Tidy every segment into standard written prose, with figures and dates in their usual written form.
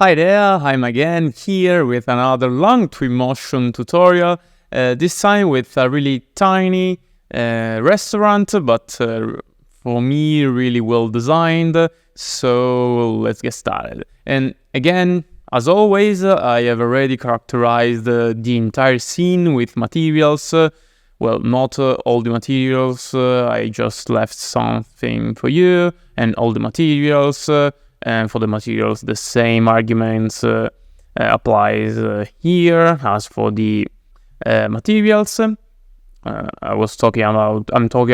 Hi there, I'm again here with another long Twinmotion tutorial, this time with a really tiny restaurant, but for me really well designed, so let's get started. And again, as always, I have already characterized the entire scene with materials. Well, not all the materials, I just left something for you, and all the materials, and for the materials the same arguments applies here as for the materials. I'm talking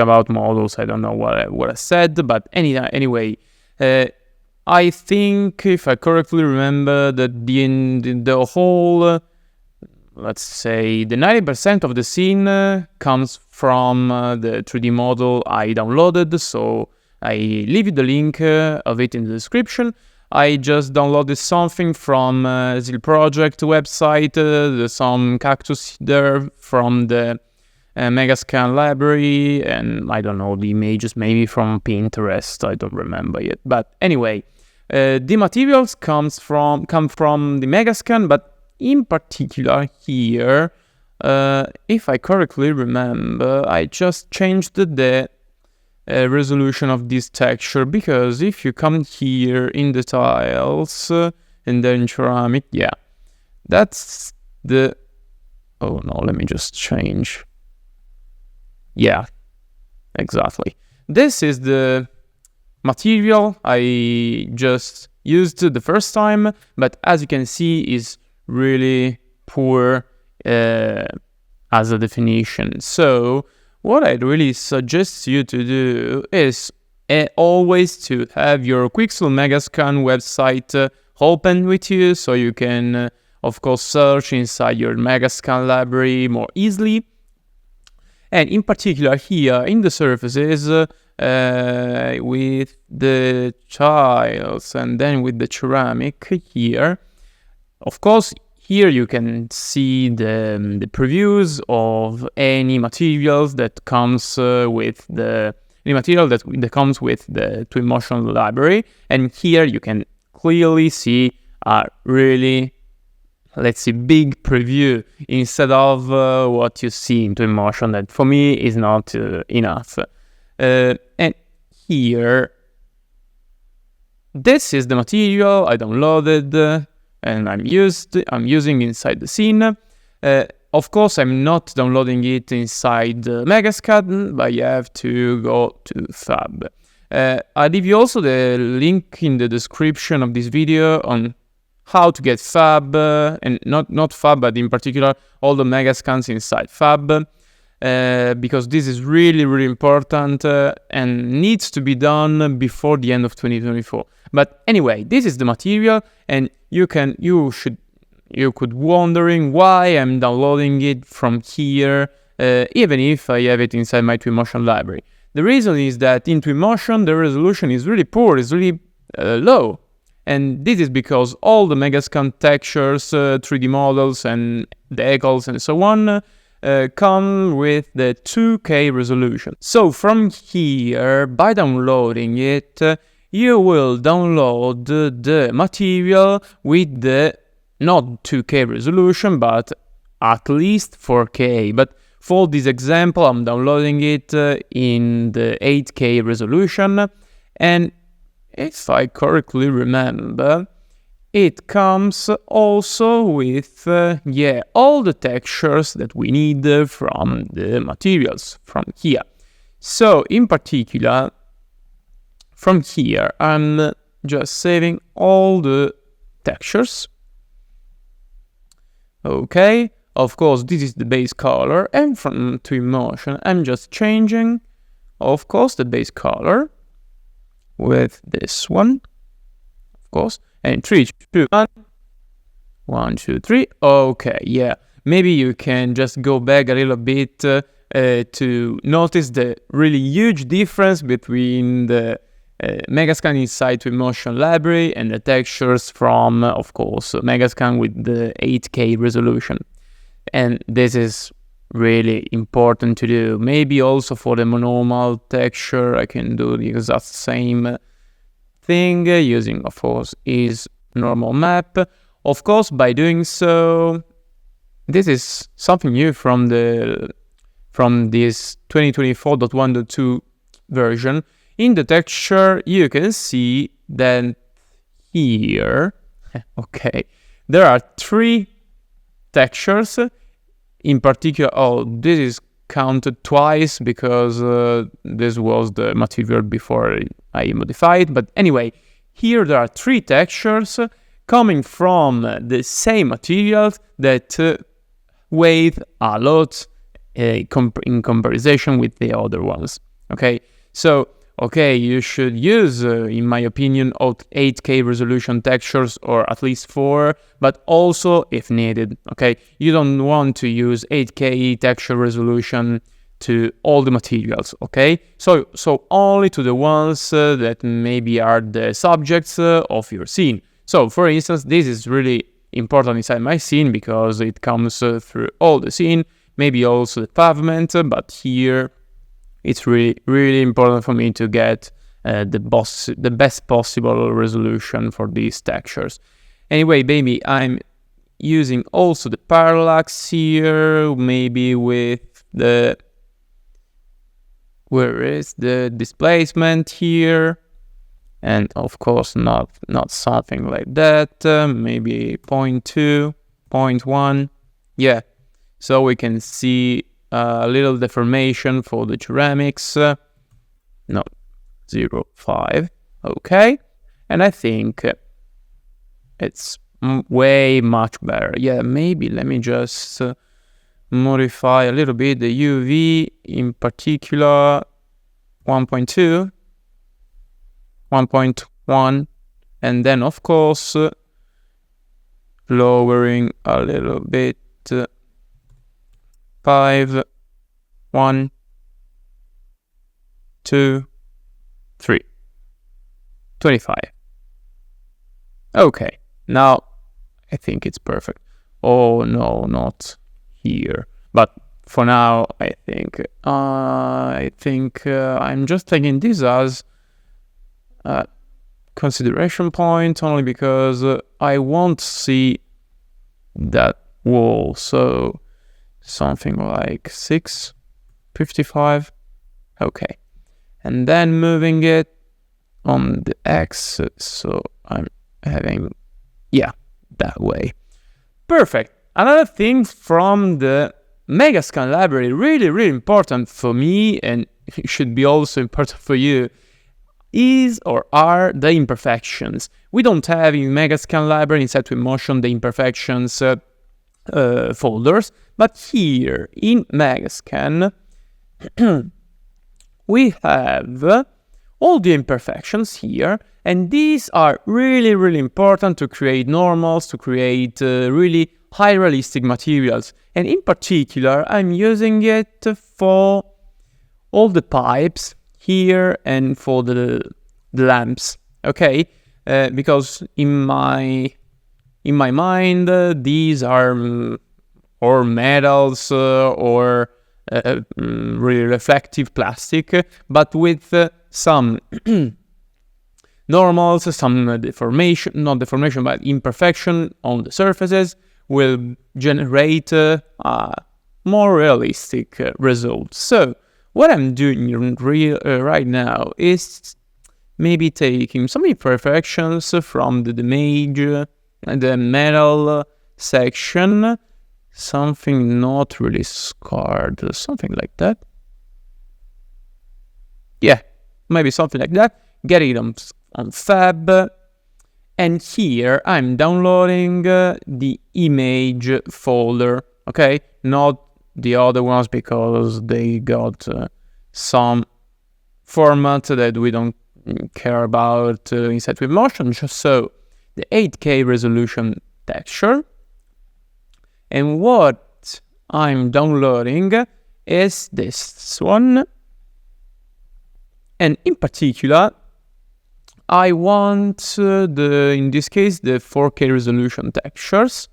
about models. I don't know what I said, but anyway, I think if I correctly remember that the whole, let's say the 90% of the scene comes from the 3D model I downloaded, so I leave you the link of it in the description. I just downloaded something from Zil Project website, there's some cactus there from the Megascan library, and I don't know, the images maybe from Pinterest, I don't remember yet. But anyway, the materials come from the Megascan, but in particular here, if I correctly remember, I just changed the resolution of this texture, because if you come here in the tiles and then ceramic, yeah, that's the, oh no, let me just change. Yeah, exactly. This is the material I just used the first time, but as you can see is really poor as a definition. So what I'd really suggest you to do is always to have your Quixel Megascan website open with you, so you can of course search inside your Megascan library more easily. And in particular here in the surfaces with the tiles and then with the ceramic here, of course here you can see the previews of any materials that comes with the material that comes with the Twinmotion library, and here you can clearly see a really, let's see, big preview instead of what you see in Twinmotion, that for me is not enough. And here, this is the material I downloaded and I'm using inside the scene. Of course, I'm not downloading it inside Megascan, but you have to go to Fab. I'll leave you also the link in the description of this video on how to get Fab, and not Fab, but in particular all the Megascans inside Fab, because this is really important and needs to be done before the end of 2024. But anyway, this is the material, and you could wondering why I'm downloading it from here, even if I have it inside my Twinmotion library. The reason is that in Twinmotion the resolution is really poor, it's really low. And this is because all the Megascan textures, 3D models and decals and so on come with the 2K resolution. So from here, by downloading it, you will download the material with the not 2K resolution, but at least 4K. But for this example, I'm downloading it in the 8K resolution, and if I correctly remember, it comes also with all the textures that we need from the materials from here. So in particular, from here, I'm just saving all the textures. Okay, of course, this is the base color, and from Twinmotion, I'm just changing, of course, the base color with this one, of course, and 3, 2, 1, 1, 2, 3. Okay, yeah, maybe you can just go back a little bit to notice the really huge difference between the Megascan inside Twinmotion library and the textures from, of course, Megascan with the 8K resolution. And this is really important to do. Maybe also for the monomal texture I can do the exact same thing using, of course, is normal map. Of course, by doing so, this is something new from this 2024.1.2 version. In the texture, you can see that here, okay, there are 3 textures. In particular, this is counted twice because this was the material before I modified. But anyway, here there are 3 textures coming from the same materials that weigh a lot in comparison with the other ones. Okay, so you should use, in my opinion, 8K resolution textures, or at least 4, but also if needed. Okay, you don't want to use 8K texture resolution to all the materials. Okay, so only to the ones that maybe are the subjects of your scene. So, for instance, this is really important inside my scene because it comes through all the scene, maybe also the pavement, but here it's really, really important for me to get the best possible resolution for these textures. Anyway, maybe I'm using also the parallax here, maybe with the, where is the displacement here? And of course, not something like that, maybe 0.2, 0.1, yeah. So we can see a little deformation for the ceramics, no, 0.5, okay. And I think it's way much better. Yeah, maybe let me just modify a little bit the UV, in particular 1.2, 1.1, and then of course lowering a little bit, 5, 1, 2, 3, 25. Okay, now I think it's perfect. Oh no, not here. But for now, I think I'm just taking this as a consideration point only because I won't see that wall. So something like 655. Okay, and then moving it on the X, so I'm having, yeah, that way. Perfect. Another thing from the Megascan library, really, really important for me, and it should be also important for you, is or are the imperfections. We don't have in Megascan library inside Twinmotion the imperfections folders, but here in Megascan we have all the imperfections here, and these are really, really important to create normals, to create really high realistic materials. And in particular, I'm using it for all the pipes here and for the lamps, okay? Because in my mind, these are or metals or really reflective plastic, but with some normals, some deformation, not deformation, but imperfection on the surfaces will generate a more realistic result. So what I'm doing right now is maybe taking some imperfections from the damage, the metal section, something not really scarred, something like that. Yeah, maybe something like that. Getting them on Fab. And here I'm downloading the image folder, okay? Not the other ones because they got some format that we don't care about inside Twinmotion. Just so the 8K resolution texture. And what I'm downloading is this one. And in particular, I want in this case, the 4K resolution textures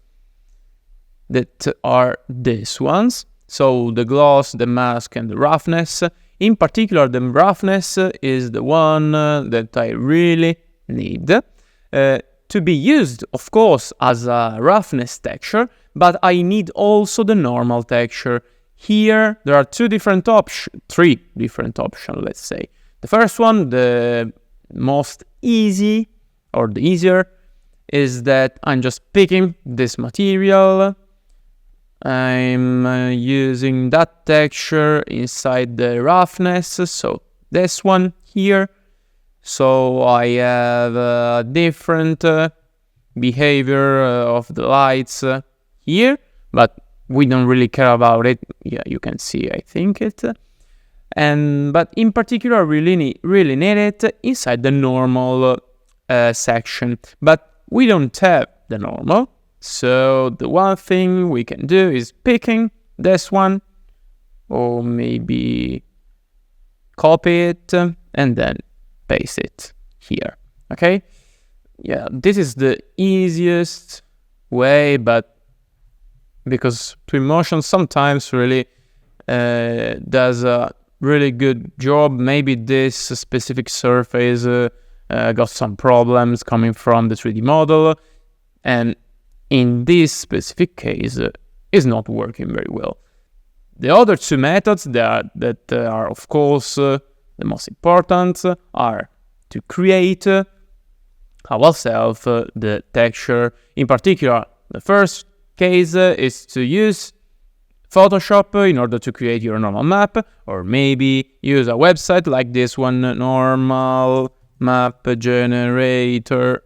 that are these ones. So the gloss, the mask, and the roughness. In particular, the roughness is the one that I really need to be used, of course, as a roughness texture, but I need also the normal texture. Here, there are three different options, let's say. The first one, the most easy, or the easier, is that I'm just picking this material. I'm using that texture inside the roughness, so this one here. So I have a different behavior of the lights here, but we don't really care about it. Yeah, you can see, I think it. But in particular, I really need it inside the normal section. But we don't have the normal. So the one thing we can do is picking this one, or maybe copy it and then paste it here. Okay? Yeah, this is the easiest way, but because Twinmotion sometimes really does a really good job. Maybe this specific surface got some problems coming from the 3D model, and in this specific case is not working very well. The other two methods that are of course the most important are to create ourselves the texture. In particular, the first case is to use Photoshop in order to create your normal map, or maybe use a website like this one, normal map generator,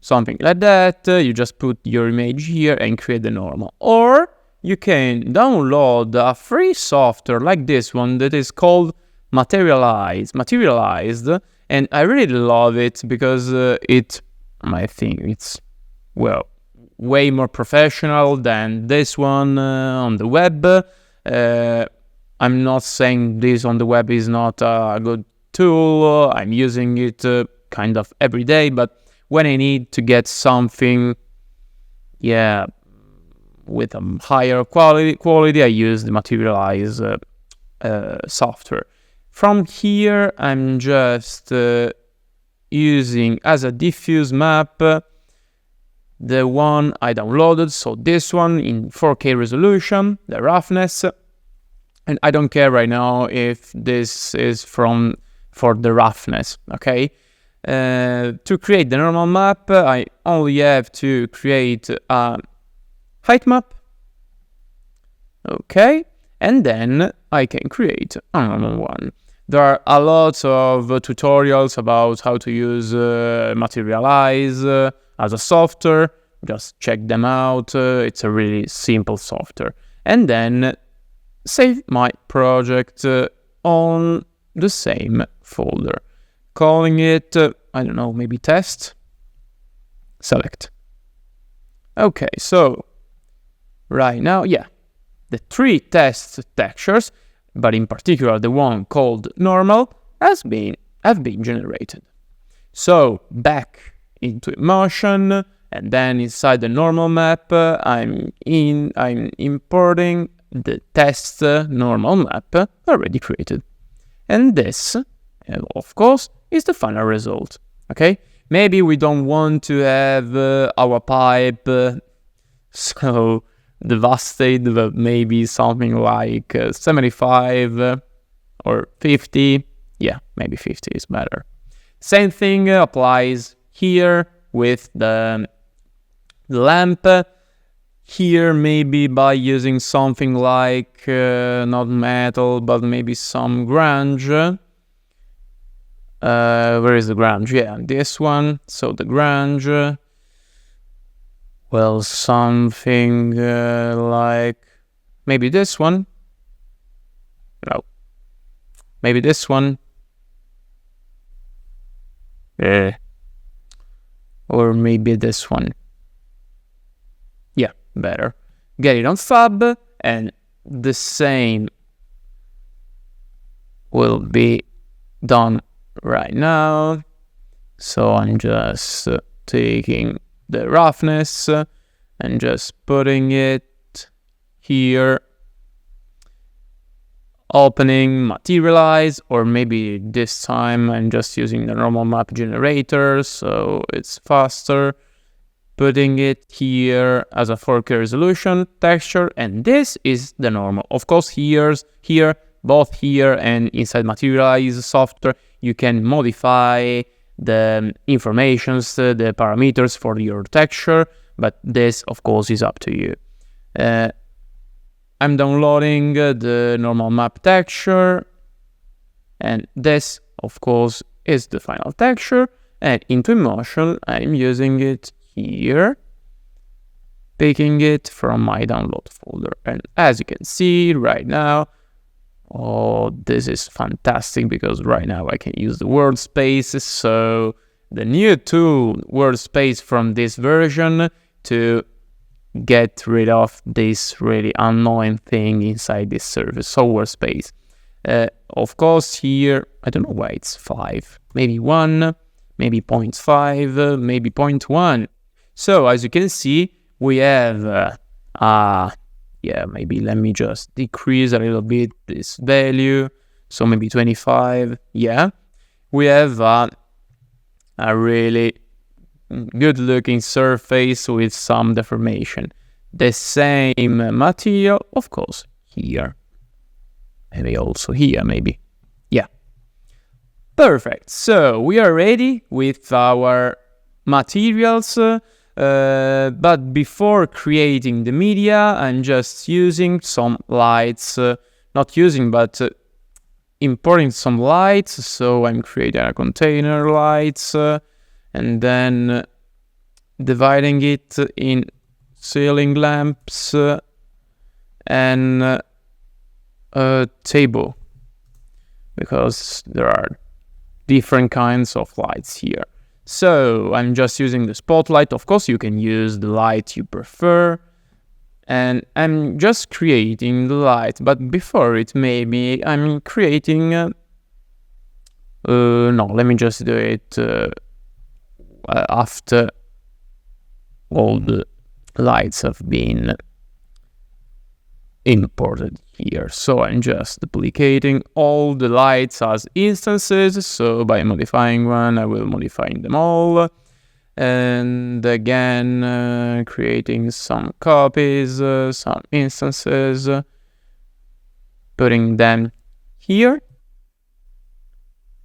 something like that. You just put your image here and create the normal. Or you can download a free software like this one that is called Materialized, and I really love it because I think it's, well, way more professional than this one on the web. I'm not saying this on the web is not a good tool. I'm using it kind of every day, but when I need to get something, yeah, with a higher quality, I use the Materialize software. From here, I'm just using as a diffuse map the one I downloaded, so this one in 4K resolution, the roughness, and I don't care right now if this is for the roughness, okay? To create the normal map, I only have to create a height map, okay, and then I can create a normal one. There are a lot of tutorials about how to use Materialize as a software. Just check them out. It's a really simple software. And then save my project on the same folder, calling it, I don't know, maybe test. Select. Okay, so right now, yeah, the three test textures, but in particular the one called normal, have been generated. So back into Motion, and then inside the normal map, I'm importing the test normal map already created. And this, of course, is the final result. Okay? Maybe we don't want to have our pipe so devastated, but maybe something like 75 or 50. Yeah, maybe 50 is better. Same thing applies here with the lamp. Here, maybe by using something like not metal, but maybe some grunge. Where is the grunge? Yeah, this one. So the grunge. Well, something like maybe this one. No. Maybe this one. Or maybe this one. Yeah, better. Get it on Fab, and the same will be done right now. So I'm just taking the roughness and just putting it here opening materialize, or maybe this time I'm just using the normal map generator, so it's faster. Putting it here as a 4K resolution texture, and this is the normal. Of course, here, both here and inside Materialize software, you can modify the informations, the parameters for your texture, but this, of course, is up to you. I'm downloading the normal map texture, and this, of course, is the final texture, and in Twinmotion, I'm using it here, picking it from my download folder. And as you can see right now, oh, this is fantastic, because right now I can use the world spaces. So the new tool, world space, from this version to get rid of this really annoying thing inside this service, so world space. Of course, here, I don't know why it's 5, maybe 1, maybe 0.5, maybe 0.1. So as you can see, we have, maybe let me just decrease a little bit this value. So maybe 25, We have a really good looking surface with some deformation. The same material, of course, here. Maybe also here, maybe. Perfect. So we are ready with our materials. But before creating the media, I'm just using some lights, importing some lights. So I'm creating a container lights, and then dividing it in ceiling lamps and a table, because there are different kinds of lights here. So I'm just using the spotlight. Of course, you can use the light you prefer. And I'm just creating the light. But before it, maybe I'm creating... no, let me just do it after all the lights have been imported here. So I'm just duplicating all the lights as instances. So by modifying one, I will modify them all. And again, creating some copies, some instances, putting them here.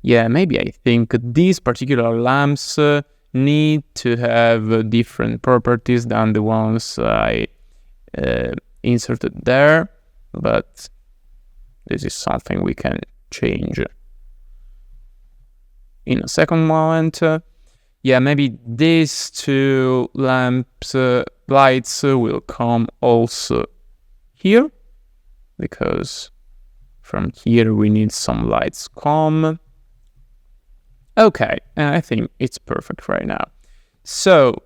Maybe I think these particular lamps need to have different properties than the ones I inserted there, but this is something we can change in a second moment. Maybe these two lamps, lights will come also here, because from here we need some lights come. Okay, and I think it's perfect right now. So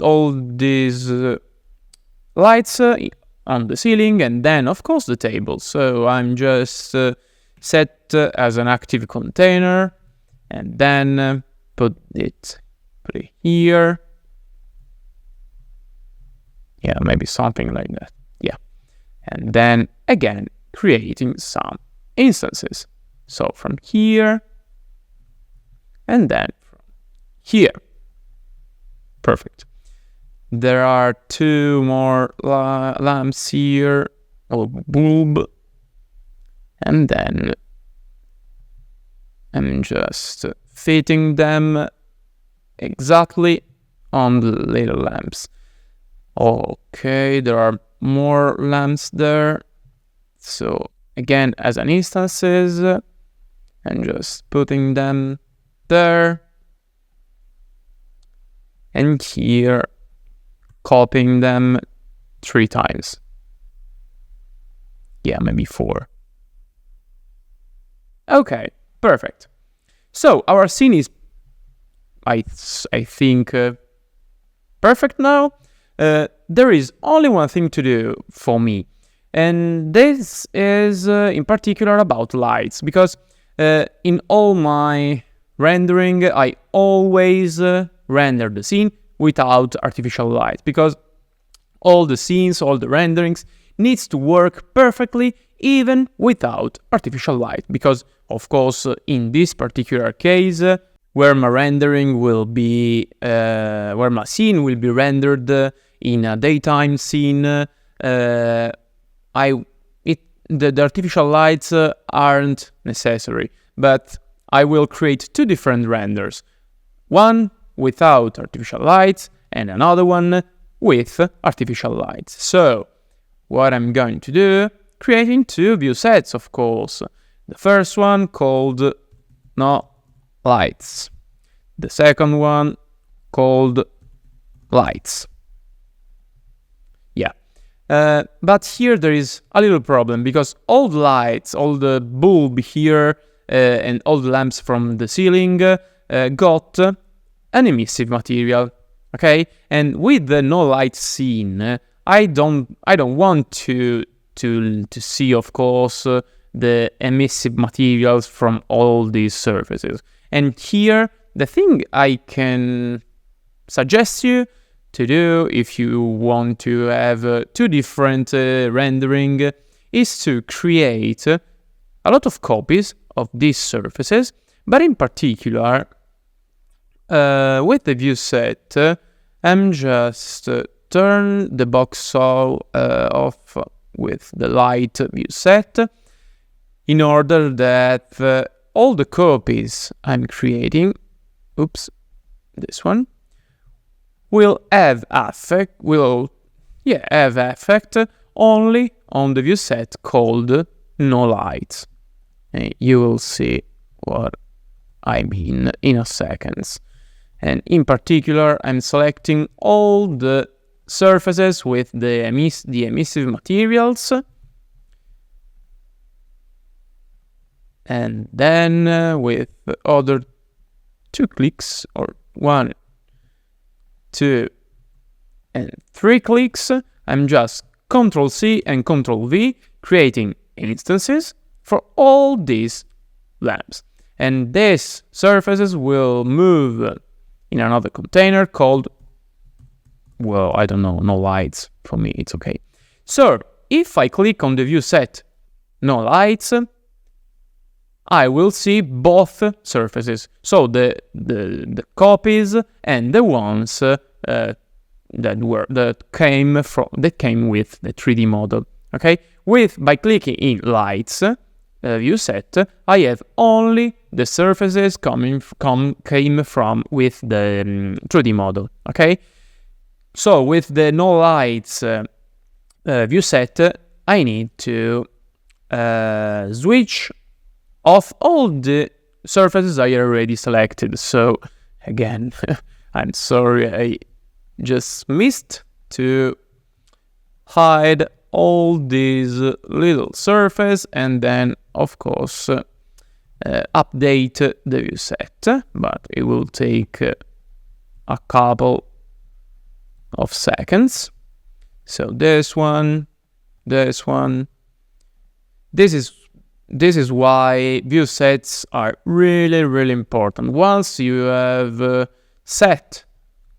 all these lights on the ceiling, and then of course the table. So I'm just set as an active container, and then put it here. Maybe something like that. And then again creating some instances. So from here, and then from here. Perfect. There are two more lamps here, or bulb, and then I'm just fitting them exactly on the little lamps. Okay, there are more lamps there. So again, as an instances, I'm just putting them there, and here copying them 3 times. Maybe 4. Okay, perfect. So our scene is, I think, perfect now. There is only one thing to do for me, and this is in particular about lights, because in all my rendering, I always render the scene without artificial light, because all the scenes, all the renderings needs to work perfectly even without artificial light, because of course in this particular case, where my rendering will be, where my scene will be rendered in a daytime scene, the artificial lights aren't necessary, but I will create two different renders, one without artificial lights and another one with artificial lights. So what I'm going to do, creating two view sets, of course. The first one called no lights. The second one called lights. Yeah. But here there is a little problem, because all the lights, all the bulb here, and all the lamps from the ceiling got an emissive material. Okay, and with the no light scene, I don't want to see, of course, the emissive materials from all these surfaces. And here, the thing I can suggest you to do, if you want to have two different rendering, is to create a lot of copies of these surfaces, but in particular, with the view set, I'm just turn the box off with the light view set, in order that all the copies I'm creating, this one, will have effect, have effect only on the view set called no light. And you will see what I mean in a second. And in particular, I'm selecting all the surfaces with the emissive materials. And then with the other two clicks, or 1, 2, and 3 clicks, I'm just Ctrl+C and Ctrl+V, creating instances for all these lamps. And these surfaces will move in another container called, well, I don't know, no lights. For me, it's okay. So if I click on the view set no lights, I will see both surfaces. So the copies and the ones that came with the 3D model. Okay, by clicking in lights view set, I have only the surfaces came from with the 3D model. Okay, so with the no lights view set, I need to switch off all the surfaces I already selected. So again, I'm sorry, I just missed to hide all these little surfaces, and then of course update the view set, but it will take a couple of seconds. So this one, this is why view sets are really important. Once you have set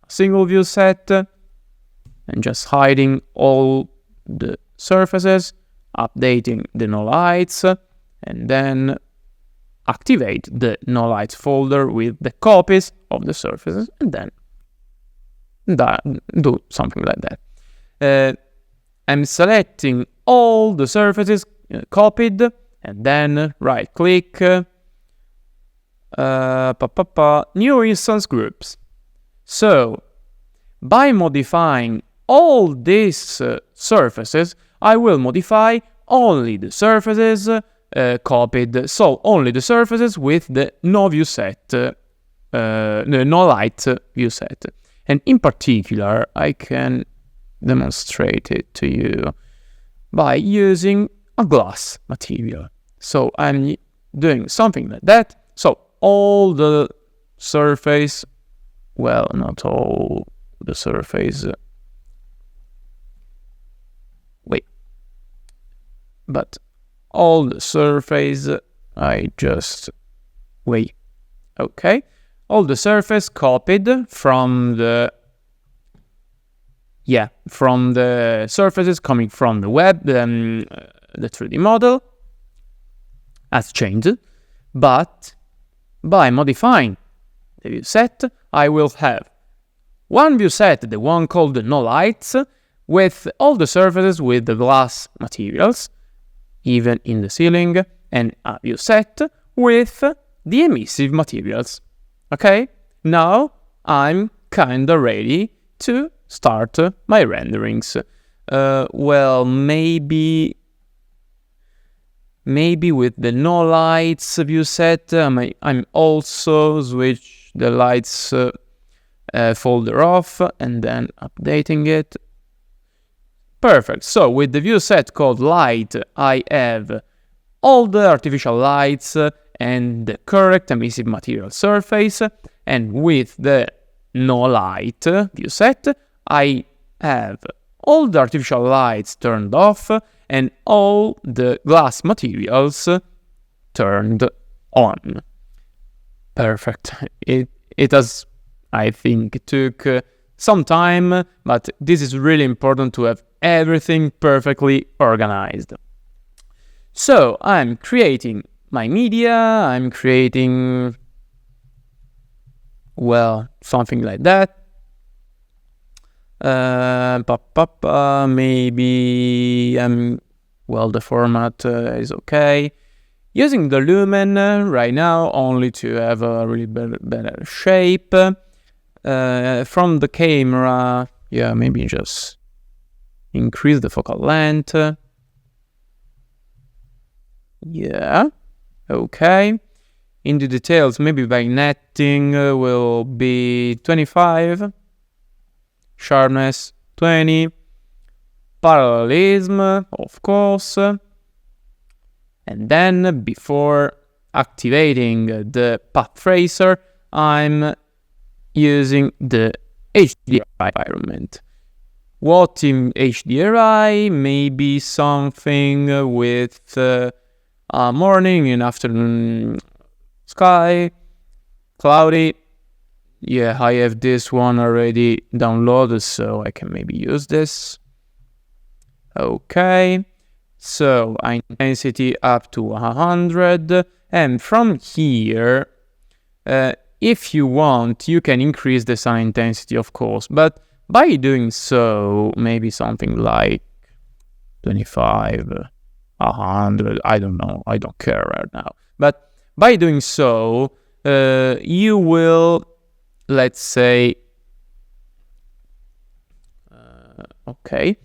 a single view set and just hiding all the surfaces, updating the no lights, and then activate the no lights folder with the copies of the surfaces, and then do something like that. I'm selecting all the surfaces copied, and then right click, new instance groups. So by modifying all these surfaces, I will modify only the surfaces copied, so only the surfaces with the no view set, no light view set. And in particular, I can demonstrate it to you by using a glass material. So I'm doing something like that. So all the surface, well, not all the surface, but all the surface, okay, all the surface copied from the surfaces coming from the web, the 3D model has changed, but by modifying the view set, I will have one view set, the one called the no lights, with all the surfaces with the glass materials, even in the ceiling, and a view set with the emissive materials. Okay? Now I'm kinda ready to start my renderings. Well, maybe with the no lights view set, I'm also switch the lights folder off and then updating it. Perfect. So with the view set called light, I have all the artificial lights and the correct emissive material surface. And with the no light view set, I have all the artificial lights turned off and all the glass materials turned on. Perfect. It has, I think, took some time, but this is really important to have everything perfectly organized. So I'm creating my media, I'm creating, well, something like that. Maybe, well, the format is okay. Using the lumen right now only to have a really better shape. From the camera, yeah, maybe just increase the focal length. Yeah, okay. In the details, maybe vignetting will be 25. Sharpness 20. Parallelism, of course. And then before activating the path tracer, I'm using the HDRI environment. What in HDRI? Maybe something with morning and afternoon sky, cloudy. Yeah, I have this one already downloaded, so I can maybe use this. Okay, so intensity up to 100, and from here, if you want, you can increase the sun intensity, of course, but by doing so, maybe something like 25, 100, I don't know, I don't care right now. But by doing so, you will, let's say, okay,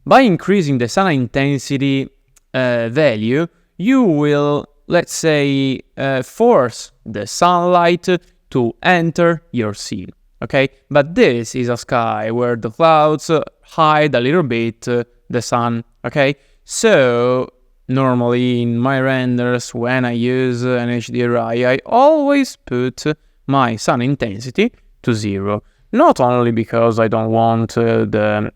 by increasing the sun intensity value, you will, let's say, force the sunlight to enter your scene. Okay, but this is a sky where the clouds hide a little bit the sun. Okay, so normally in my renders, when I use an HDRI, I always put my sun intensity to 0. Not only because I don't want the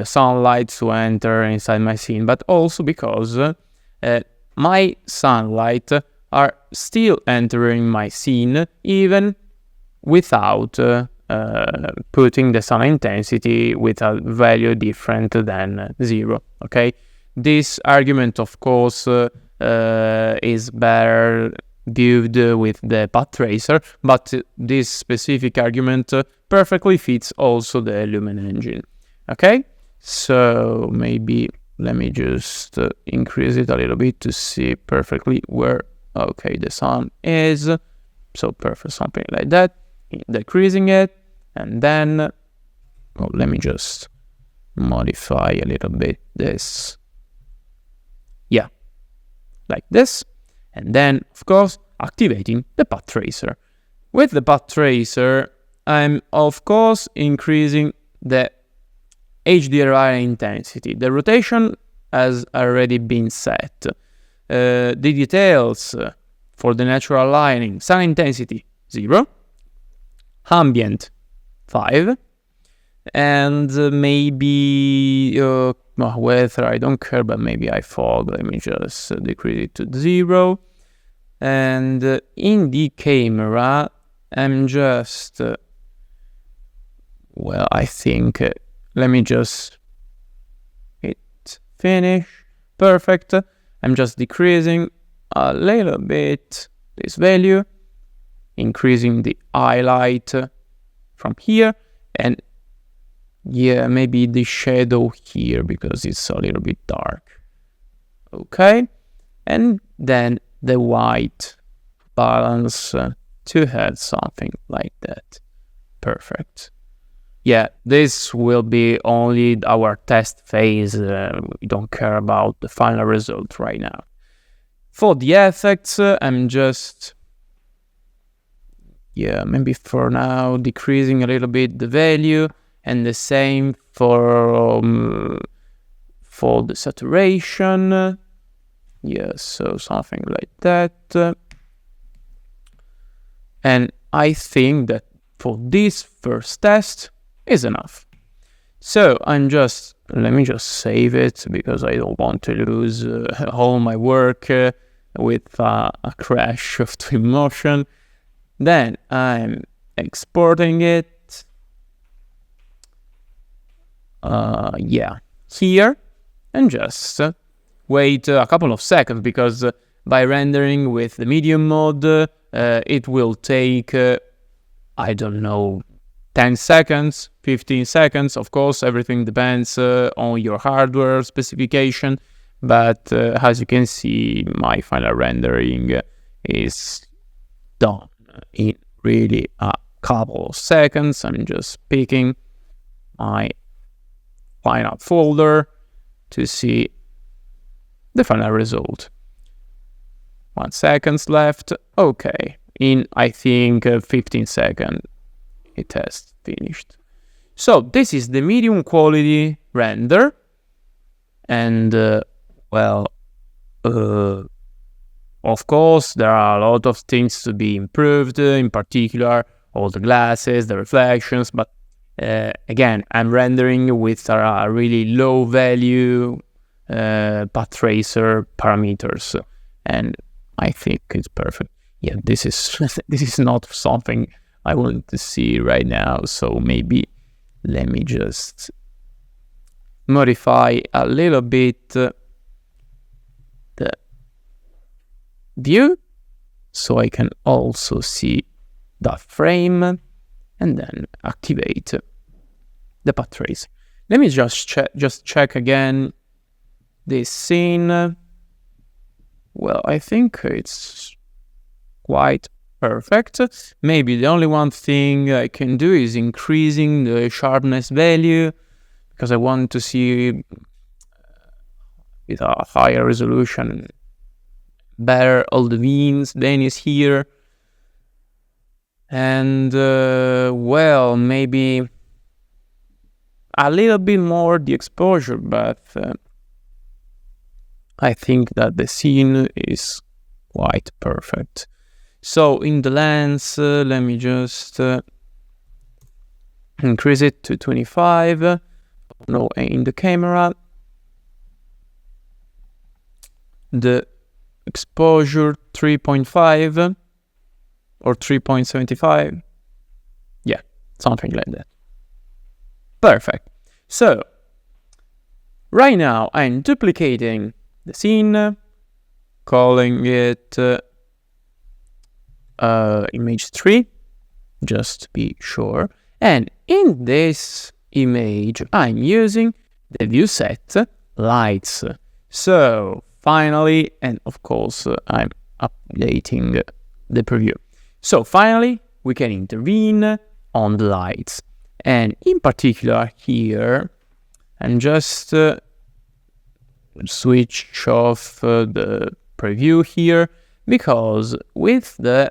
sunlight to enter inside my scene, but also because my sunlight are still entering my scene even without putting the sun intensity with a value different than 0. Okay, this argument, of course, is better viewed with the path tracer, but this specific argument perfectly fits also the Lumen engine. Okay, so maybe let me just increase it a little bit to see perfectly where, okay, the sun is. So perfect, something like that. Decreasing it, and then let me just modify a little bit this. Yeah, like this. And then, of course, activating the path tracer. With the path tracer, I'm, of course, increasing the HDRI intensity. The rotation has already been set. The details for the natural lighting, sun intensity 0, ambient 5, and maybe weather, I don't care, but maybe I fog. Let me just decrease it to 0. And in the camera, I'm just, well, I think, let me just hit finish. Perfect. I'm just decreasing a little bit this value, increasing the highlight from here, and yeah, maybe the shadow here because it's a little bit dark. Okay, and then the white balance to have something like that. Perfect. Yeah, this will be only our test phase. We don't care about the final result right now. For the effects, I'm just, maybe for now decreasing a little bit the value, and the same for the saturation. So something like that. And I think that for this first test is enough. So let me just save it because I don't want to lose all my work with a crash of Twinmotion. Then I'm exporting it. Here, and just wait a couple of seconds because by rendering with the medium mode, it will take, I don't know, 10 seconds, 15 seconds. Of course, everything depends on your hardware specification, but as you can see, my final rendering is done in really a couple of seconds. I'm just picking my final folder to see the final result. 1 second left. Okay, in I think 15 seconds it has finished. So this is the medium quality render, and of course there are a lot of things to be improved, in particular all the glasses, the reflections, but again, I'm rendering with a really low value path tracer parameters, and I think it's perfect. Yeah, this is not something I want to see right now, so maybe let me just modify a little bit the view so I can also see the frame, and then activate the path trace. Let me just check again this scene. Well, I think it's quite perfect. Maybe the only one thing I can do is increasing the sharpness value because I want to see with a higher resolution better all the veins here. And maybe a little bit more the exposure, but I think that the scene is quite perfect. So in the lens, let me just increase it to 25. No, in the camera, the exposure 3.5 or 3.75. Yeah, something like that. Perfect. So right now I'm duplicating the scene, calling it image 3, just to be sure. And in this image, I'm using the view set lights. So finally, and of course, I'm updating the preview. So finally, we can intervene on the lights. And in particular here, I'm just switch off the preview here, because with the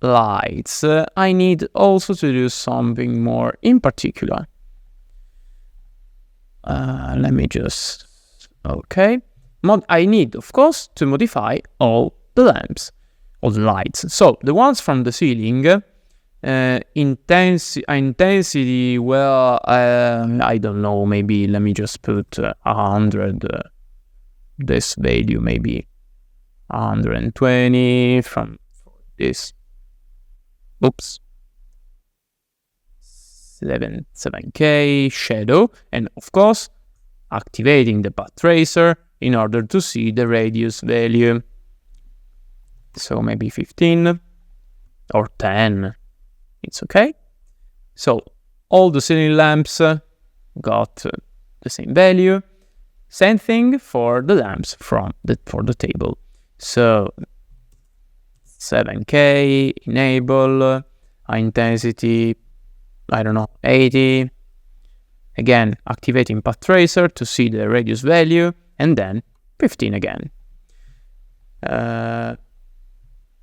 lights, I need also to do something more in particular. Let me just, okay. I need, of course, to modify all the lamps, all the lights. So the ones from the ceiling, intensity, well, I don't know, maybe let me just put 100, this value, maybe 120 from this, oops, 7K shadow, and of course, activating the path tracer, in order to see the radius value. So maybe 15 or 10, it's okay. So all the ceiling lamps got the same value. Same thing for the lamps for the table. So 7K, enable, high intensity, I don't know, 80. Again, activating path tracer to see the radius value, and then 15 again.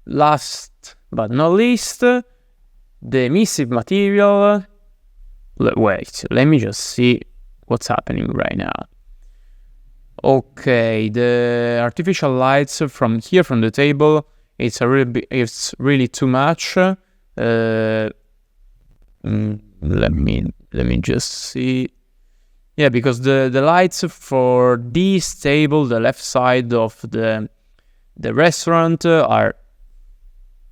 Last but not least, the emissive material. Wait, let me just see what's happening right now. Okay, the artificial lights from the table, it's really too much. Let me just see. Yeah, because the lights for this table, the left side of the restaurant, are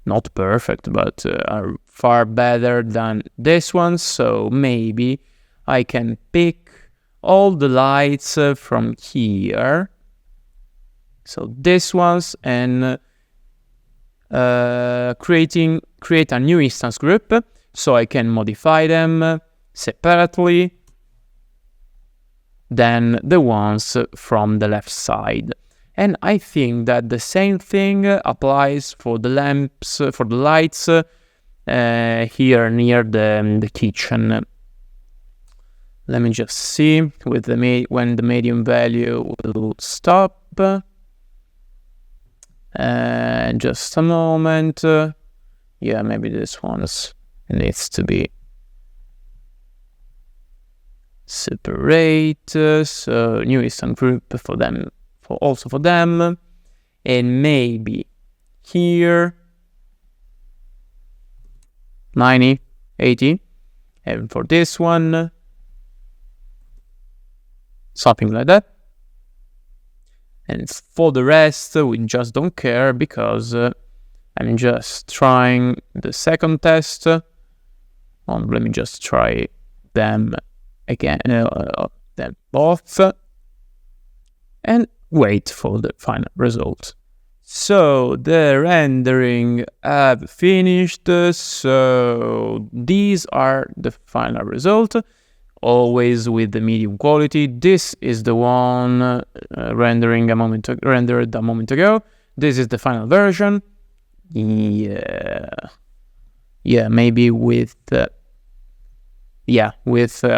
not perfect, but are far better than this one. So maybe I can pick all the lights from here. So this ones, and create a new instance group, so I can modify them separately than the ones from the left side. And I think that the same thing applies for the lamps, for the lights here near the kitchen. Let me just see with when the medium value will stop. Just a moment. Yeah, maybe this one needs to be separate. So new instance group for them, also for them, and maybe here 90, 80, and for this one something like that. And for the rest, we just don't care, because I'm just trying the second test. Let me just try them again, them both, and wait for the final result. So the rendering have finished. So these are the final result, always with the medium quality. This is the one rendered a moment ago. This is the final version. Yeah, maybe with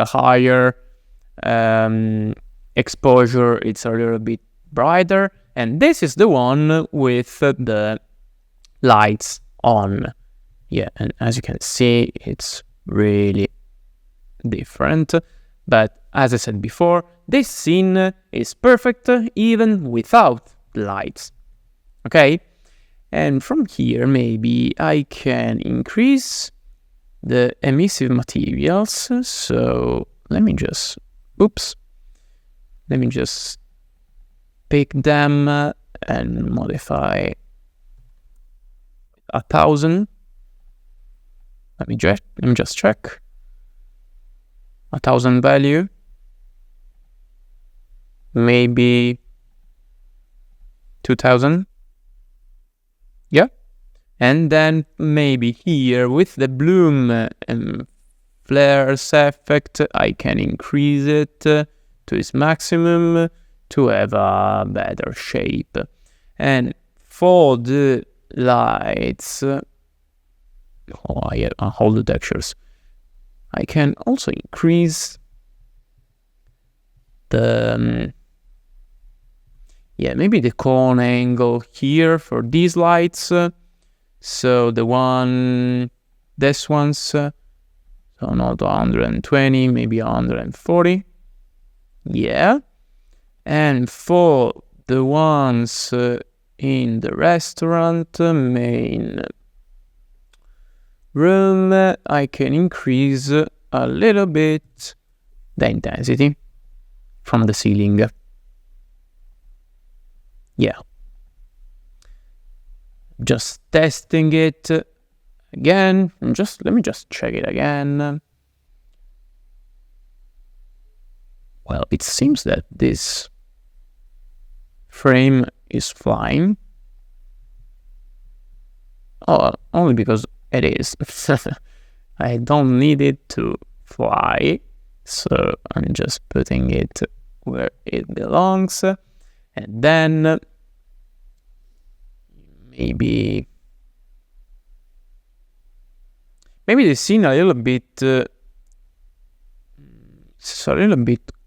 higher exposure, it's a little bit brighter. And this is the one with the lights on. Yeah, and as you can see, it's really different. But as I said before, this scene is perfect even without lights. Okay? And from here, maybe I can increase the emissive materials. So let me just pick them and modify 1,000. Let me just check. 1,000 value. Maybe 2,000. Yeah. And then maybe here with the bloom and flares effect, I can increase it to its maximum to have a better shape. And for the lights, all the textures, I can also increase the maybe the cone angle here for these lights. So this one's, so not 120, maybe 140. Yeah. And for the ones in the restaurant main room, I can increase a little bit the intensity from the ceiling. Yeah. Just testing it again. Let me just check it again. Well, it seems that this frame is flying. Oh, only because it is. I don't need it to fly, so I'm just putting it where it belongs. And then maybe the scene a little bit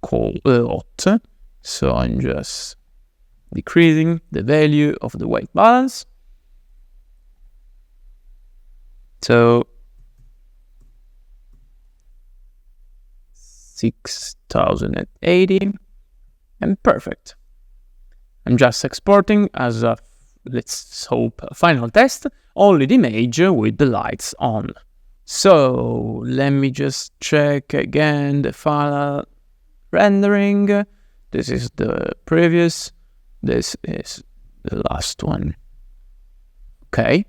cold, hot. So I'm just decreasing the value of the white balance. So 6080 and perfect. I'm just exporting as a, let's hope, a final test, only the image with the lights on. So let me just check again the final rendering. This is the previous, this is the last one. Okay.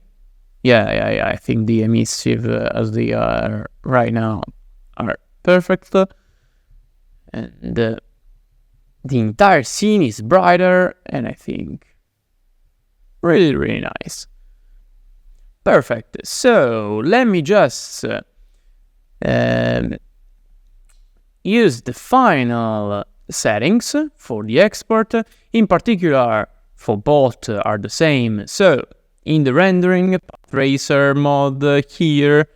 Yeah, I think the emissive as they are right now are perfect. And the entire scene is brighter, and I think really, really nice. Perfect. So let me just use the final settings for the export. In particular, for both are the same. So in the rendering, tracer mode here,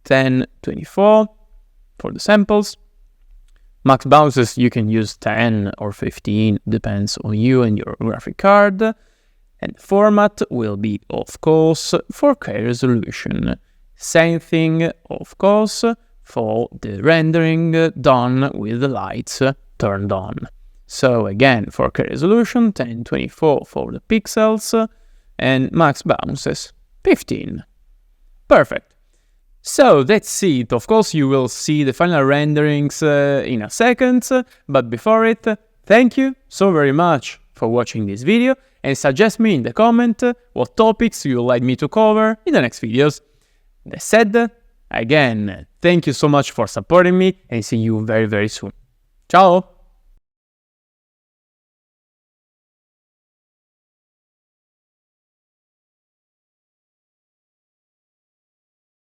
1024 for the samples. Max bounces, you can use 10 or 15, depends on you and your graphic card. And the format will be, of course, 4K resolution. Same thing, of course, for the rendering done with the lights turned on. So again, 4K resolution, 1024 for the pixels, and max bounces, 15. Perfect. So that's it. Of course, you will see the final renderings in a second, but before it, thank you so very much for watching this video, and suggest me in the comment what topics you would like me to cover in the next videos. That said, again, thank you so much for supporting me, and see you very, very soon. Ciao!